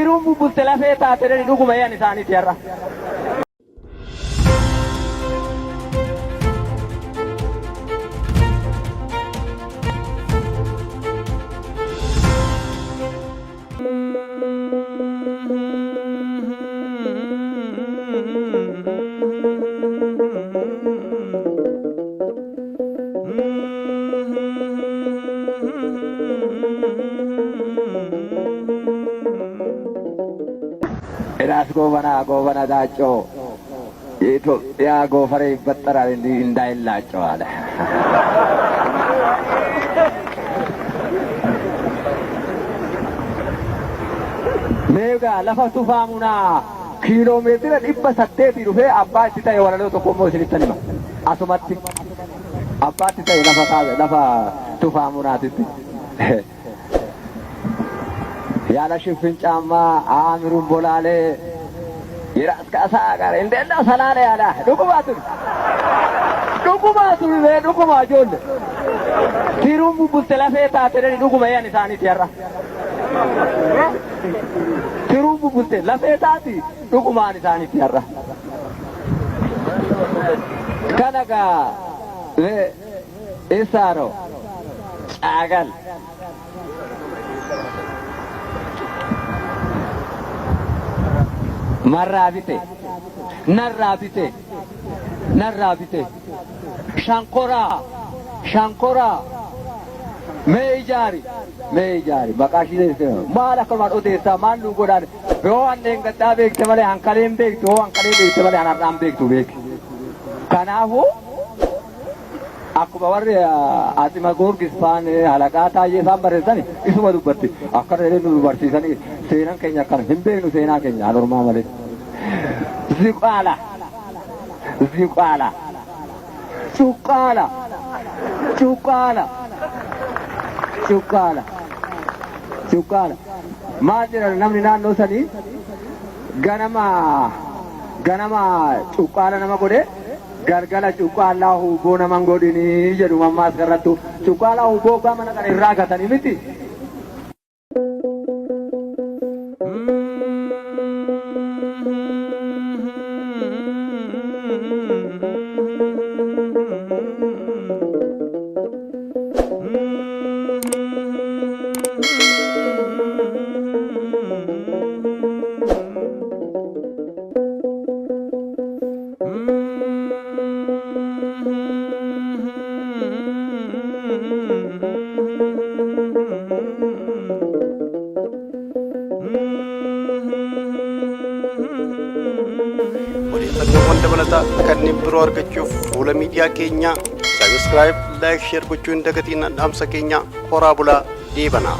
Tiruun bubbulte lafee taatee dhuguma yan isaaniiti yarra. Eras govana dacho itu ya govare bettara indai lacho ada mega lafa tufamuna kilometer ibba satte tirufe abba tita yawala to komo silitani ma asumatti abba tita lafa kaza lafa tufamuna titi ያለ ሽፍን ጫማ አምሩን ቦላሌ የራስ ካሳ ጋር እንደና ሰላለ ያለ ዱቁማቱ ዱቁማ ጆል ቲሩም ቡልተላፌ ታተረ ዱቁማ ያን ሳኒት ያራ ቲሩም ቡልተ ለፌታቲ ዱቁማ ሳኒት ያራ ከነጋ ኢሳሮ ጫገል marrabite narrabite shankora meijari bakashi dese mala kalman odesa manu godan ho annen gadda bekte male ankalen bekte ho ankalen bekte male anaram bektu bek kanahu akkuma warri atima gorgisfan halaqata ye sambaresani isuma dubbatti akkara nu barsiisani seenan keenya kan himbeenu seenaa keenya normaa male ziqala chukala maajira namni naannoo sanii ganama chukala nama godhe gargala cuqqaala huboo naman godhini jedhu mammaas garrattu cuqqaala huboo gamana kan irraa gatanii miti. Wanda balata kanneen biroo argachuuf fuula miidiyaa keenya subscribe, like, share gochuun dagatiin dhaamsa keenya horaa bulaa deebanaa.